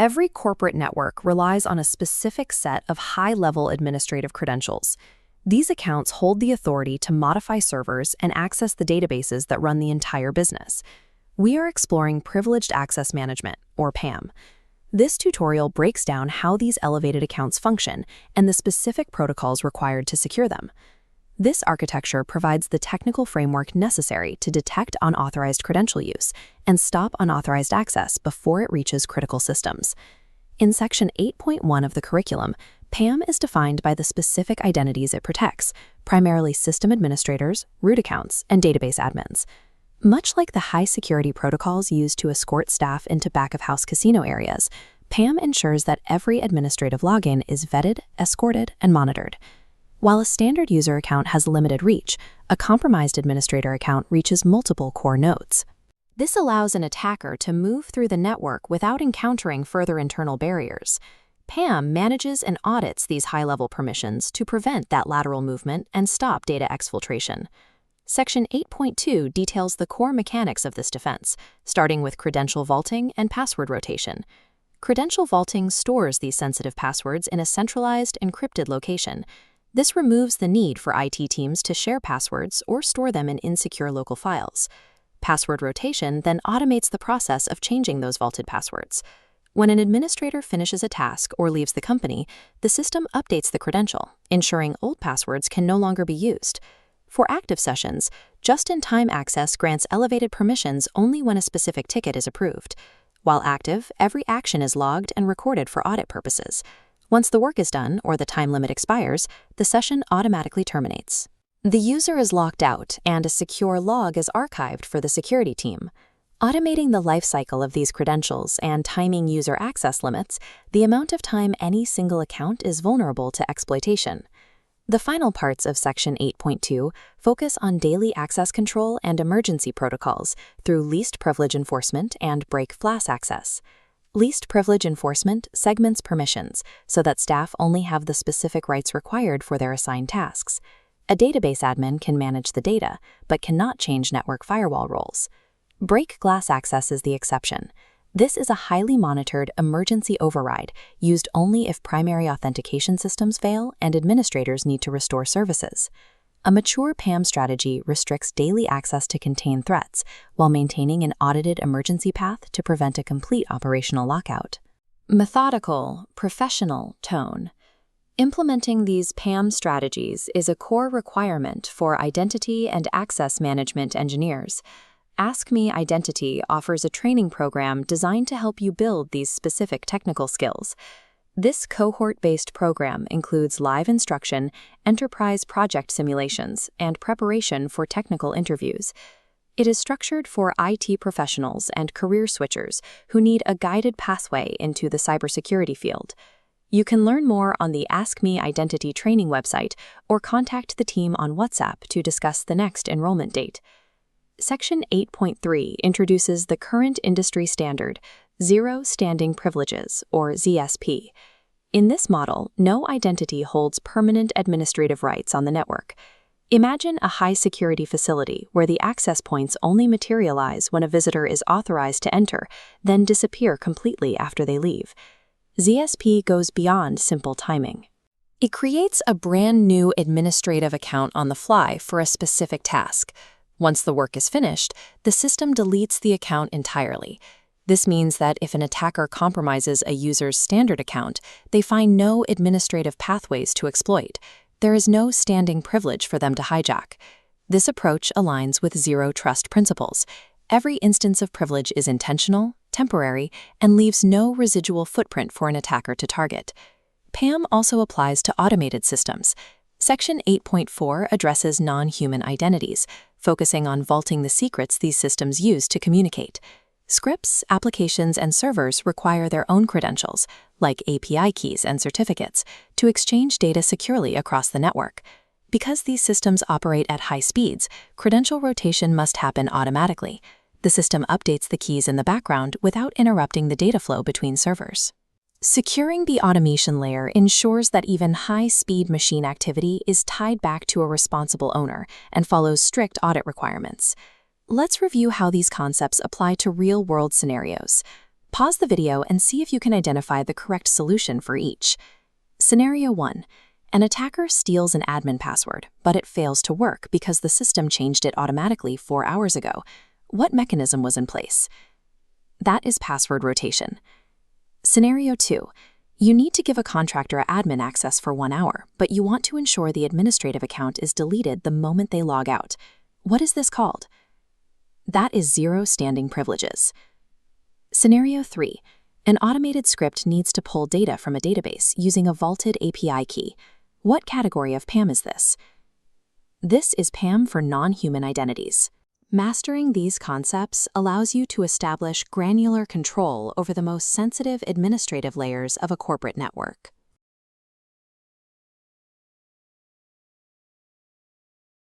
Every corporate network relies on a specific set of high-level administrative credentials. These accounts hold the authority to modify servers and access the databases that run the entire business. We are exploring Privileged Access Management, or PAM. This tutorial breaks down how these elevated accounts function and the specific protocols required to secure them. This architecture provides the technical framework necessary to detect unauthorized credential use and stop unauthorized access before it reaches critical systems. In Section 8.1 of the curriculum, PAM is defined by the specific identities it protects, primarily system administrators, root accounts, and database admins. Much like the high-security protocols used to escort staff into back-of-house casino areas, PAM ensures that every administrative login is vetted, escorted, and monitored. While a standard user account has limited reach, a compromised administrator account reaches multiple core nodes. This allows an attacker to move through the network without encountering further internal barriers. PAM manages and audits these high-level permissions to prevent that lateral movement and stop data exfiltration. Section 8.2 details the core mechanics of this defense, starting with credential vaulting and password rotation. Credential vaulting stores these sensitive passwords in a centralized, encrypted location. This removes the need for IT teams to share passwords or store them in insecure local files. Password rotation then automates the process of changing those vaulted passwords. When an administrator finishes a task or leaves the company, the system updates the credential, ensuring old passwords can no longer be used. For active sessions, just-in-time access grants elevated permissions only when a specific ticket is approved. While active, every action is logged and recorded for audit purposes. Once the work is done or the time limit expires, the session automatically terminates. The user is locked out and a secure log is archived for the security team. Automating the lifecycle of these credentials and timing user access limits, the amount of time any single account is vulnerable to exploitation. The final parts of Section 8.2 focus on daily access control and emergency protocols through least privilege enforcement and break-flash access. Least privilege enforcement segments permissions so that staff only have the specific rights required for their assigned tasks. A database admin can manage the data, but cannot change network firewall roles. Break-glass access is the exception. This is a highly monitored emergency override used only if primary authentication systems fail and administrators need to restore services. A mature PAM strategy restricts daily access to contained threats while maintaining an audited emergency path to prevent a complete operational lockout. Methodical, professional tone. Implementing these PAM strategies is a core requirement for identity and access management engineers. Ask Me Identity offers a training program designed to help you build these specific technical skills. This cohort-based program includes live instruction, enterprise project simulations, and preparation for technical interviews. It is structured for IT professionals and career switchers who need a guided pathway into the cybersecurity field. You can learn more on the Ask Me Identity training website or contact the team on WhatsApp to discuss the next enrollment date. Section 8.3 introduces the current industry standard, Zero Standing Privileges, or ZSP. In this model, no identity holds permanent administrative rights on the network. Imagine a high-security facility where the access points only materialize when a visitor is authorized to enter, then disappear completely after they leave. ZSP goes beyond simple timing. It creates a brand new administrative account on the fly for a specific task. Once the work is finished, the system deletes the account entirely. This means that if an attacker compromises a user's standard account, they find no administrative pathways to exploit. There is no standing privilege for them to hijack. This approach aligns with zero trust principles. Every instance of privilege is intentional, temporary, and leaves no residual footprint for an attacker to target. PAM also applies to automated systems. Section 8.4 addresses non-human identities, focusing on vaulting the secrets these systems use to communicate. Scripts, applications, and servers require their own credentials, like API keys and certificates, to exchange data securely across the network. Because these systems operate at high speeds, credential rotation must happen automatically. The system updates the keys in the background without interrupting the data flow between servers. Securing the automation layer ensures that even high-speed machine activity is tied back to a responsible owner and follows strict audit requirements. Let's review how these concepts apply to real-world scenarios. Pause the video and see if you can identify the correct solution for each. Scenario 1. An attacker steals an admin password, but it fails to work because the system changed it automatically 4 hours ago. What mechanism was in place? That is password rotation. Scenario 2. You need to give a contractor admin access for 1 hour, but you want to ensure the administrative account is deleted the moment they log out. What is this called? That is zero standing privileges. Scenario 3. An automated script needs to pull data from a database using a vaulted API key. What category of PAM is this? This is PAM for non-human identities. Mastering these concepts allows you to establish granular control over the most sensitive administrative layers of a corporate network.